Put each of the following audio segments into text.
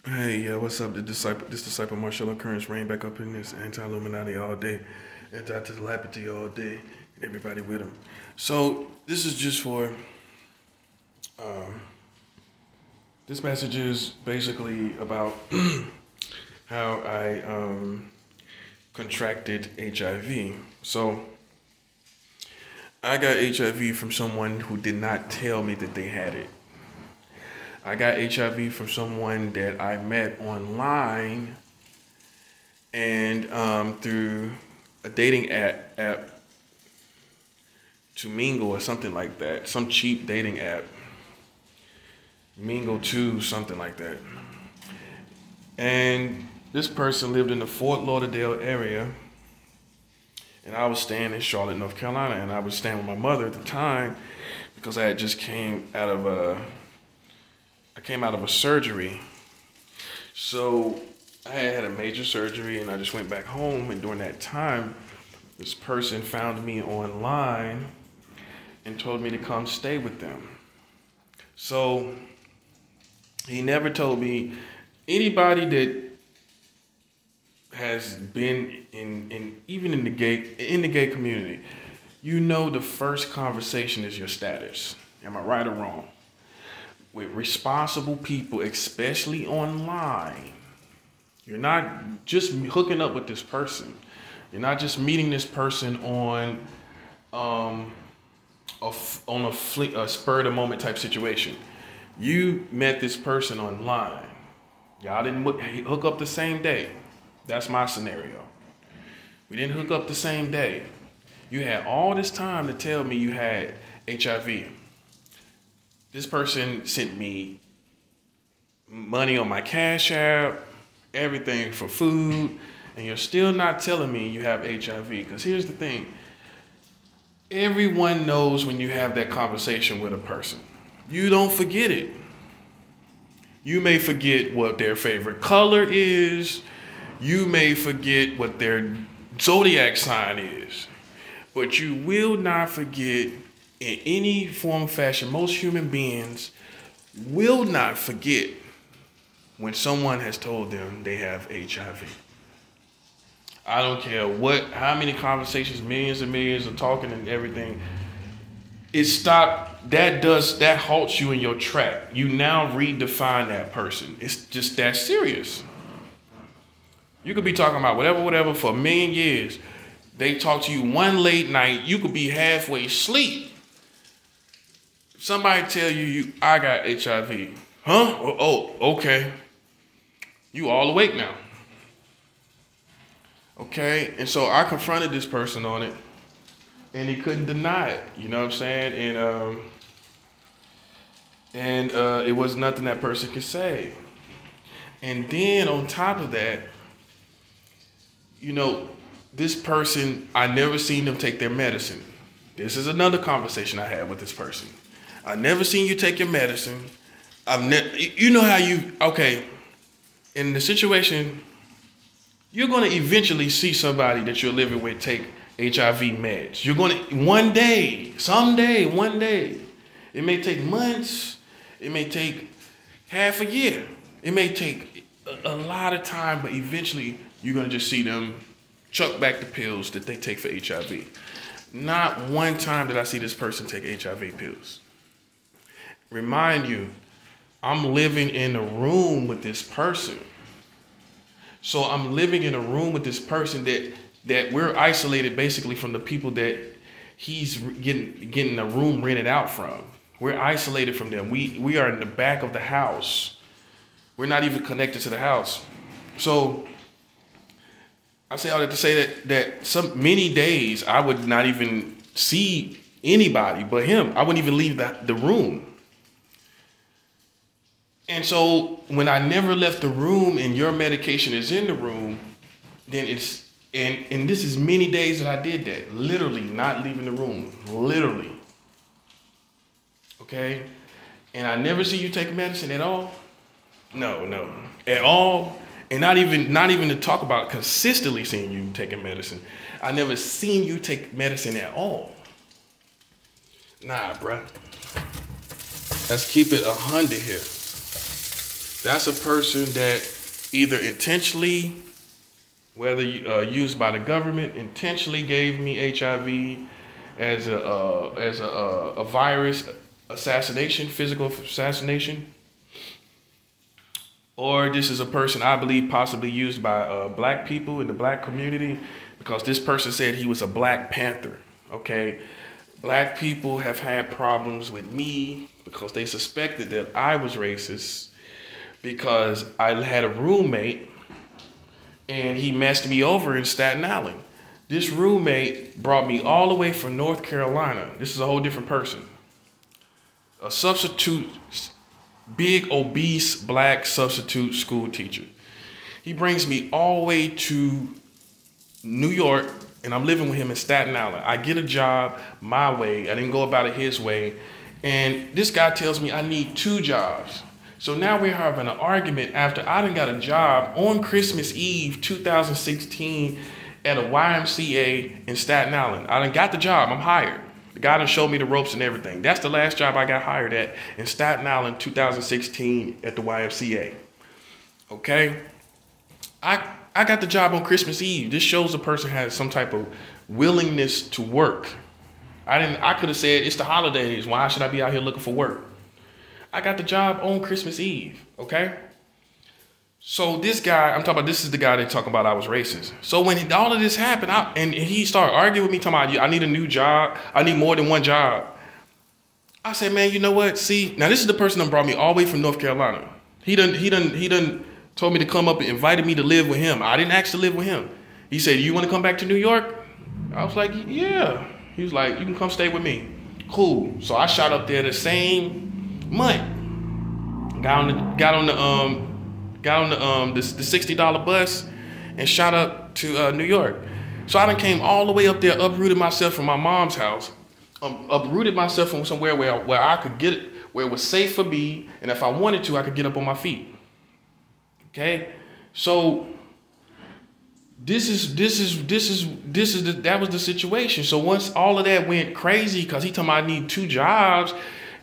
Hey, what's up? This disciple Marshall Occurrence reign back up in this anti-Illuminati all day, anti-telepathy all day, and everybody with him. So this is just for. This message is basically about how I contracted HIV. So I got HIV from someone who did not tell me that they had it. I got HIV from someone that I met online and through a dating app to Mingle or something like that, some cheap dating app, Mingle 2, something like that. And this person lived in the Fort Lauderdale area, and I was staying in Charlotte, North Carolina, and I was staying with my mother at the time because I had just came out of a surgery. So I had a major surgery and I just went back home, and during that time, this person found me online and told me to come stay with them. So he never told me. Anybody that has been even in the gay community, you know the first conversation is your status. Am I right or wrong? With responsible people, especially online, you're not just hooking up with this person. You're not just meeting this person on a spur of the moment type situation. You met this person online. Y'all didn't hook up the same day. That's my scenario. We didn't hook up the same day. You had all this time to tell me you had HIV. This person sent me money on my Cash App, everything for food, and you're still not telling me you have HIV. Because here's the thing. Everyone knows when you have that conversation with a person. You don't forget it. You may forget what their favorite color is. You may forget what their zodiac sign is. But you will not forget, in any form or fashion, most human beings will not forget when someone has told them they have HIV. I don't care how many conversations, millions and millions of talking and everything. That halts you in your track. You now redefine that person. It's just that serious. You could be talking about whatever for a million years. They talk to you one late night, you could be halfway asleep. Somebody tell you I got HIV. Huh? Oh, okay. You all awake now. Okay, and so I confronted this person on it, and he couldn't deny it. You know what I'm saying? And it was nothing that person could say. And then on top of that, this person, I never seen them take their medicine. This is another conversation I had with this person. I never seen you take your medicine. In the situation, you're going to eventually see somebody that you're living with take HIV meds. You're going to, one day. It may take months. It may take half a year. It may take a lot of time, but eventually you're going to just see them chuck back the pills that they take for HIV. Not one time did I see this person take HIV pills. Remind you, I'm living in a room with this person. So I'm living in a room with this person that we're isolated basically from the people that he's getting a room rented out from. We're isolated from them. We are in the back of the house. We're not even connected to the house. So I say all that to say that many days I would not even see anybody but him. I wouldn't even leave the room. And so when I never left the room and your medication is in the room, then and this is many days that I did that. Literally not leaving the room. Literally. Okay? And I never see you take medicine at all. No. At all. And not even to talk about consistently seeing you taking medicine. I never seen you take medicine at all. Nah, bruh. Let's keep it 100 here. That's a person that either intentionally, whether used by the government, intentionally gave me HIV as a virus assassination, physical assassination, or this is a person I believe possibly used by black people in the black community, because this person said he was a Black Panther. Okay, black people have had problems with me because they suspected that I was racist because I had a roommate and he messed me over in Staten Island. This roommate brought me all the way from North Carolina. This is a whole different person. A substitute, big obese black substitute school teacher. He brings me all the way to New York, and I'm living with him in Staten Island. I get a job my way. I didn't go about it his way. And this guy tells me I need 2 jobs. So now we're having an argument after I done got a job on Christmas Eve 2016 at a YMCA in Staten Island. I done got the job. I'm hired. The guy done showed me the ropes and everything. That's the last job I got hired at in Staten Island 2016 at the YMCA. Okay? I got the job on Christmas Eve. This shows a person has some type of willingness to work. I could have said it's the holidays. Why should I be out here looking for work? I got the job on Christmas Eve, okay? So this guy, I'm talking about, this is the guy that talking about I was racist. So when all of this happened, and he started arguing with me, talking about, I need a new job. I need more than one job. I said, man, you know what? See, now this is the person that brought me all the way from North Carolina. He done told me to come up and invited me to live with him. I didn't ask to live with him. He said, you want to come back to New York? I was like, yeah. He was like, you can come stay with me. Cool. So I shot up there the same month. Got on the $60 bus and shot up to New York. So I done came all the way up there, uprooted myself from my mom's house, uprooted myself from somewhere where I could get it, where it was safe for me, and if I wanted to, I could get up on my feet. Okay, so that was the situation. So once all of that went crazy, because he told me I need 2 jobs,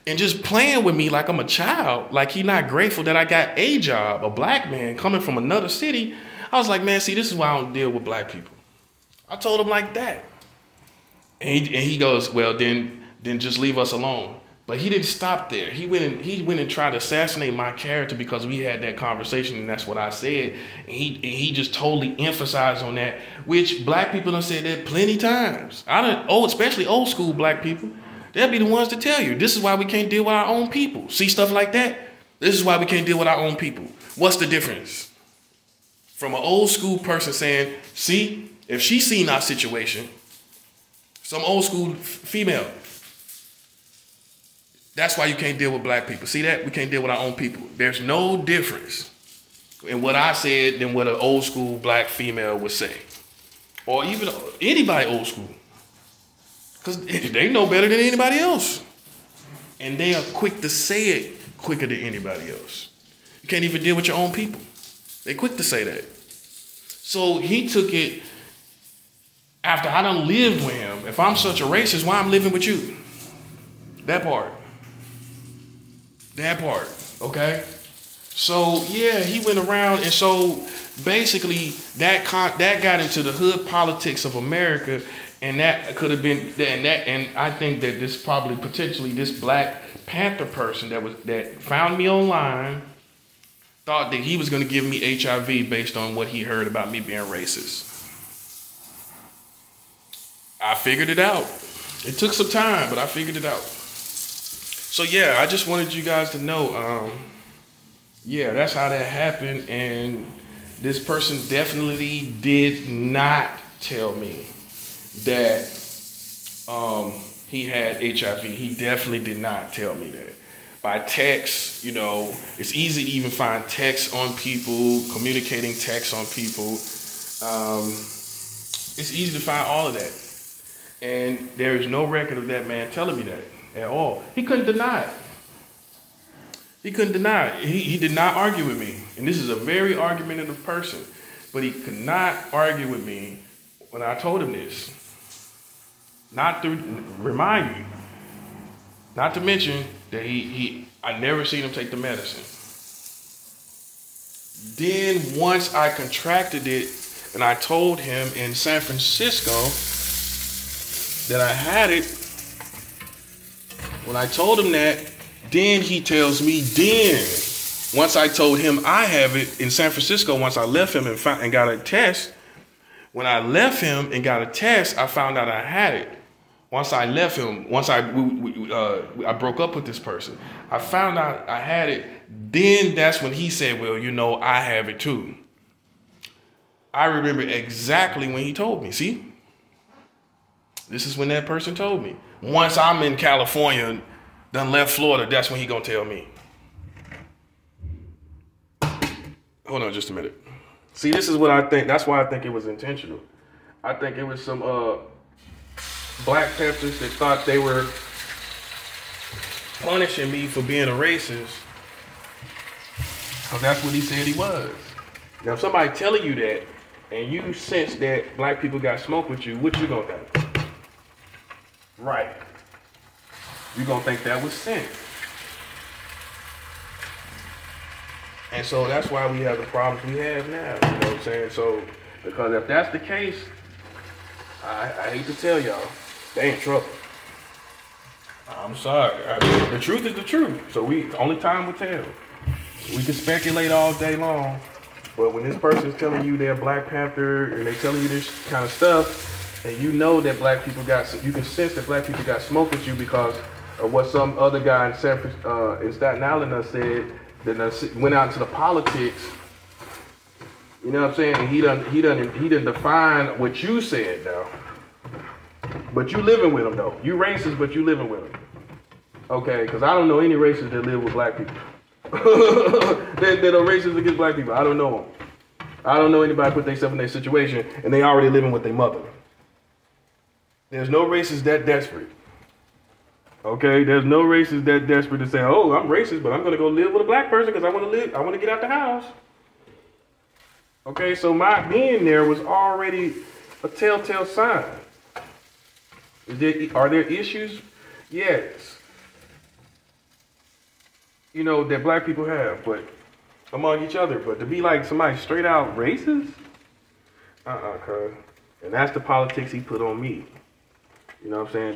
and just playing with me like I'm a child, like he not grateful that I got a job, a black man coming from another city. I was like, man, see, this is why I don't deal with black people. I told him like that. And he goes, well, then just leave us alone. But he didn't stop there. He went and tried to assassinate my character because we had that conversation, and that's what I said. And he just totally emphasized on that, which black people done said that plenty times. Especially old school black people. They'll be the ones to tell you, this is why we can't deal with our own people. See stuff like that? This is why we can't deal with our own people. What's the difference? From an old school person saying, see, if she seen our situation, some old school female, that's why you can't deal with black people. See that? We can't deal with our own people. There's no difference in what I said than what an old school black female would say. Or even anybody old school. Because they know better than anybody else. And they are quick to say it quicker than anybody else. You can't even deal with your own people. They quick to say that. So he took it after I done lived with him. If I'm such a racist, why I'm living with you? That part. That part, okay? So, yeah, he went around, and so basically that got into the hood politics of America. And that could have been, and I think that this probably potentially this Black Panther person that found me online thought that he was going to give me HIV based on what he heard about me being racist. I figured it out. It took some time, but I figured it out. So yeah, I just wanted you guys to know, yeah, that's how that happened. And this person definitely did not tell me that he had HIV. He definitely did not tell me that. By text, you know, it's easy to even find text on people, communicating text on people. It's easy to find all of that. And there is no record of that man telling me that at all. He couldn't deny it. He couldn't deny it. He did not argue with me. And this is a very argumentative person. But he could not argue with me when I told him this. Not to remind you. Not to mention that I never seen him take the medicine. Then once I contracted it and I told him in San Francisco that I had it, when I told him that, then he tells me, then once I told him I have it in San Francisco, once I left him and got a test, when I left him and got a test, I found out I had it. Once I left him, once I broke up with this person, I found out I had it. Then that's when he said, well, you know, I have it too. I remember exactly when he told me. See? This is when that person told me. Once I'm in California, done left Florida, that's when he gonna tell me. Hold on just a minute. See, this is what I think. That's why I think it was intentional. I think it was some Black Panthers that thought they were punishing me for being a racist. Because that's what he said he was. Now, if somebody telling you that, and you sense that black people got smoke with you, what you gonna think? Right. You gonna think that was sent. And so that's why we have the problems we have now. You know what I'm saying? So, because if that's the case, I hate to tell y'all, they in trouble. I'm sorry. The truth is the truth. So only time will tell. We can speculate all day long, but when this person's telling you they're Black Panther and they telling you this kind of stuff, and you know that black people you can sense that black people got smoke with you because of what some other guy in Staten Island said, that went out into the politics. You know what I'm saying? And he done define what you said now. But you living with them though. You racist, but you living with them. Okay, because I don't know any racists that live with black people. that are racist against black people. I don't know them. I don't know anybody put themselves in their situation and they already living with their mother. There's no racist that desperate. Okay, there's no racist that desperate to say, oh, I'm racist, but I'm going to go live with a black person because I want to get out the house. Okay, so my being there was already a telltale sign. Are there issues? Yes. You know, that black people have, but among each other. But to be like somebody straight out racist? Cuz. And that's the politics he put on me. You know what I'm saying?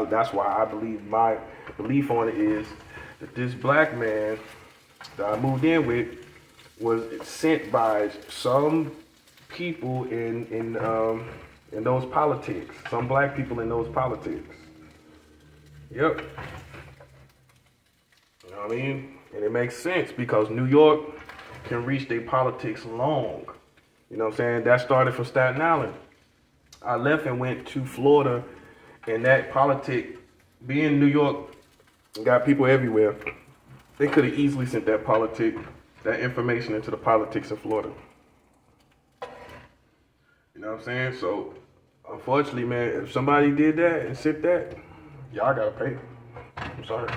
That's why I believe my belief on it is that this black man that I moved in with was sent by some people in those politics. Some black people in those politics. Yep. You know what I mean? And it makes sense because New York can reach their politics long. You know what I'm saying? That started from Staten Island. I left and went to Florida, and that politic, being in New York, got people everywhere. They could have easily sent that information into the politics of Florida. You know what I'm saying? So, unfortunately, man, if somebody did that and sent that, y'all gotta pay. I'm sorry.